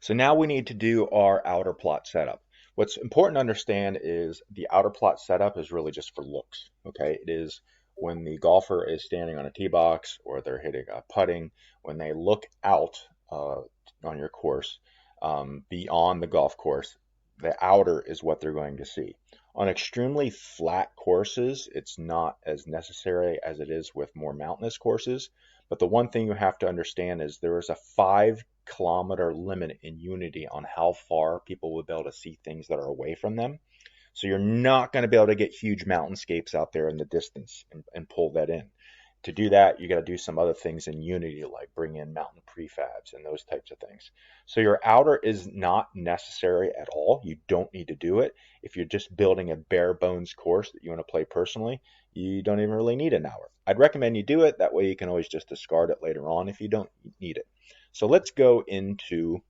So now we need to do our outer plot setup. What's important to understand is the outer plot setup is really just for looks. Okay, it is when the golfer is standing on a tee box or they're hitting a putting, when they look out on your course beyond the golf course, the outer is what they're going to see. On extremely flat courses, it's not as necessary as it is with more mountainous courses. But the one thing you have to understand is there is a 5 kilometer limit in Unity on how far people will be able to see things that are away from them. So you're not going to be able to get huge mountainscapes out there in the distance and pull that in. To do that, you got to do some other things in Unity, like bring in mountain prefabs and those types of things. So your outer is not necessary at all. You don't need to do it. If you're just building a bare bones course that you want to play personally, you don't even really need an outer. I'd recommend you do it. That way you can always just discard it later on if you don't need it. So let's go into,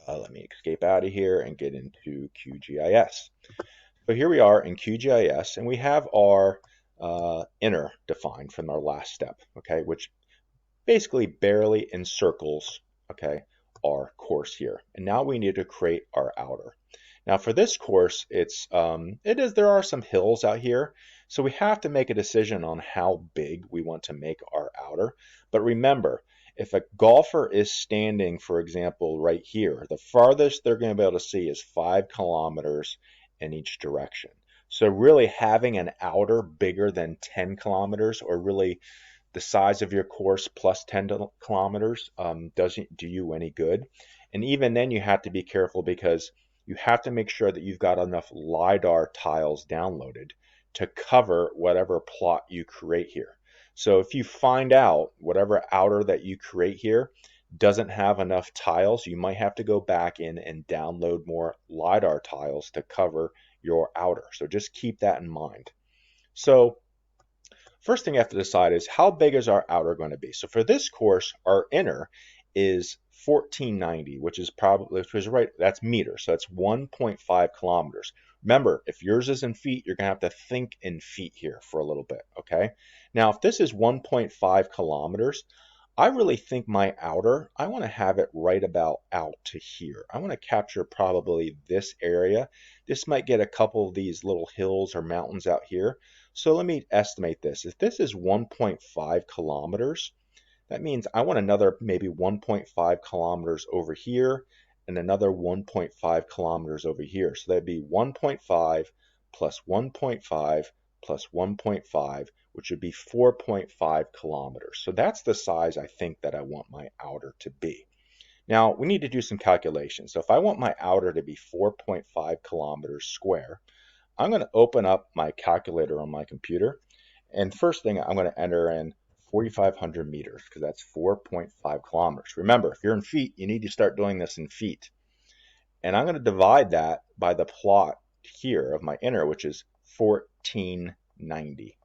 let me escape out of here and get into QGIS. So here we are in QGIS, and we have our inner defined from our last step, okay, which basically barely encircles, okay, our course here. And now we need to create our outer. Now for this course, there are some hills out here, so we have to make a decision on how big we want to make our outer. But remember, if a golfer is standing, for example, right here, the farthest they're going to be able to see is 5 kilometers in each direction. So really having an outer bigger than 10 kilometers, or really the size of your course plus 10 kilometers, doesn't do you any good. And even then you have to be careful, because you have to make sure that you've got enough LiDAR tiles downloaded to cover whatever plot you create here. So if you find out whatever outer that you create here doesn't have enough tiles, you might have to go back in and download more LiDAR tiles to cover your outer. So just keep that in mind. So first thing you have to decide is, how big is our outer going to be? So for this course, our inner is 1490, which is right, that's meters. So that's 1.5 kilometers. Remember, if yours is in feet, you're going to have to think in feet here for a little bit, okay? Now, if this is 1.5 kilometers, I really think my outer, I want to have it right about out to here. I want to capture probably this area. This might get a couple of these little hills or mountains out here. So let me estimate this. If this is 1.5 kilometers, that means I want another maybe 1.5 kilometers over here and another 1.5 kilometers over here. So that'd be 1.5 plus 1.5 plus 1.5, which would be 4.5 kilometers. So that's the size I think that I want my outer to be. Now we need to do some calculations. So if I want my outer to be 4.5 kilometers square, I'm going to open up my calculator on my computer, and first thing I'm going to enter in 4,500 meters, because that's 4.5 kilometers. Remember, if you're in feet, you need to start doing this in feet. And I'm going to divide that by the plot here of my inner, which is 1490.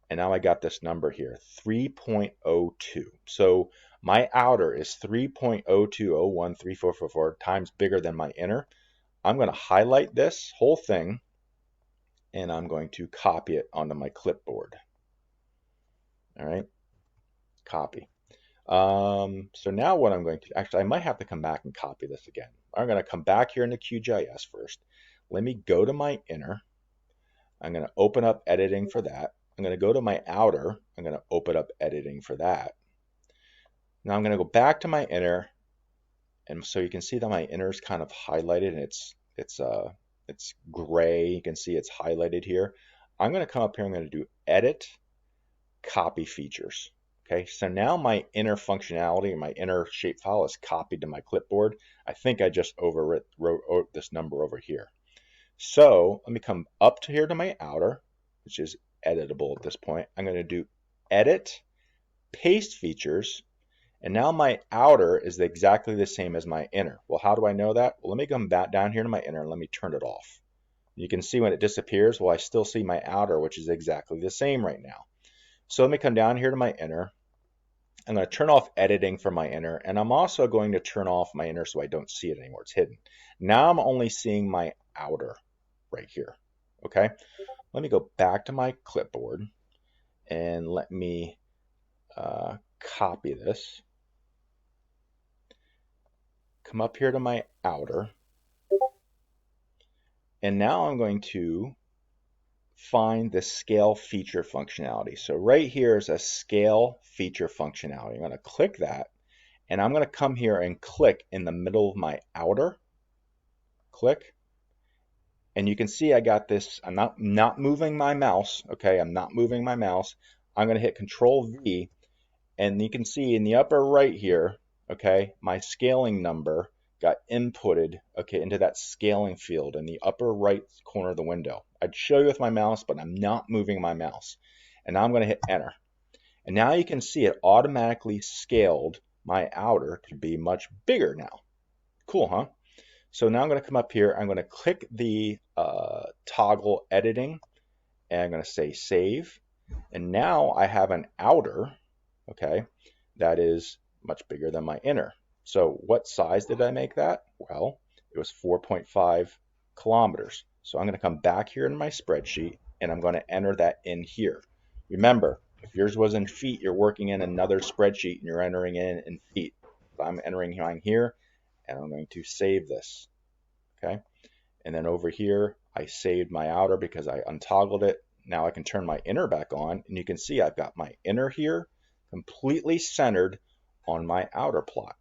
And now I got this number here, 3.02. So my outer is 3.02013444 times bigger than my inner. I'm going to highlight this whole thing, and I'm going to copy it onto my clipboard. All right, copy. So now what I'm going to, actually I might have to come back and copy this again. I'm going to come back here into QGIS first. Let me go to my inner. I'm going to open up editing for that. I'm going to go to my outer. I'm going to open up editing for that. Now I'm going to go back to my inner, and so you can see that my inner is kind of highlighted, and it's gray. You can see it's highlighted here. I'm going to come up here. I'm going to do edit, copy features. Okay, so now my inner functionality, my inner shapefile is copied to my clipboard. I think I just wrote this number over here. So let me come up to here to my outer, which is editable at this point. I'm going to do edit, paste features, and now my outer is exactly the same as my inner. Well, how do I know that? Well, let me come back down here to my inner and let me turn it off. You can see when it disappears, well, I still see my outer, which is exactly the same right now. So let me come down here to my inner. I'm going to turn off editing for my inner, and I'm also going to turn off my inner so I don't see it anymore. It's hidden. Now I'm only seeing my outer right here. Okay, let me go back to my clipboard and let me copy this. come up here to my outer, and now I'm going to find the scale feature functionality. So right here is a scale feature functionality. I'm going to click that, and I'm going to come here and click in the middle of my outer. Click. And you can see I got this. I'm not moving my mouse. Okay, I'm not moving my mouse. I'm going to hit Control V, and you can see in the upper right here, okay, my scaling number got inputted, okay, into that scaling field in the upper right corner of the window. I'd show you with my mouse, but I'm not moving my mouse. And now I'm going to hit Enter. And now you can see it automatically scaled my outer to be much bigger now. Cool, huh? So now I'm going to come up here. I'm going to click the toggle editing, and I'm going to say save. And now I have an outer, okay, that is much bigger than my inner. So what size did I make that? Well, it was 4.5 kilometers. So I'm going to come back here in my spreadsheet, and I'm going to enter that in here. Remember, if yours was in feet, you're working in another spreadsheet and you're entering in feet. So I'm entering mine here, and I'm going to save this. Okay. And then over here, I saved my outer because I untoggled it. Now I can turn my inner back on, and you can see I've got my inner here completely centered on my outer plot.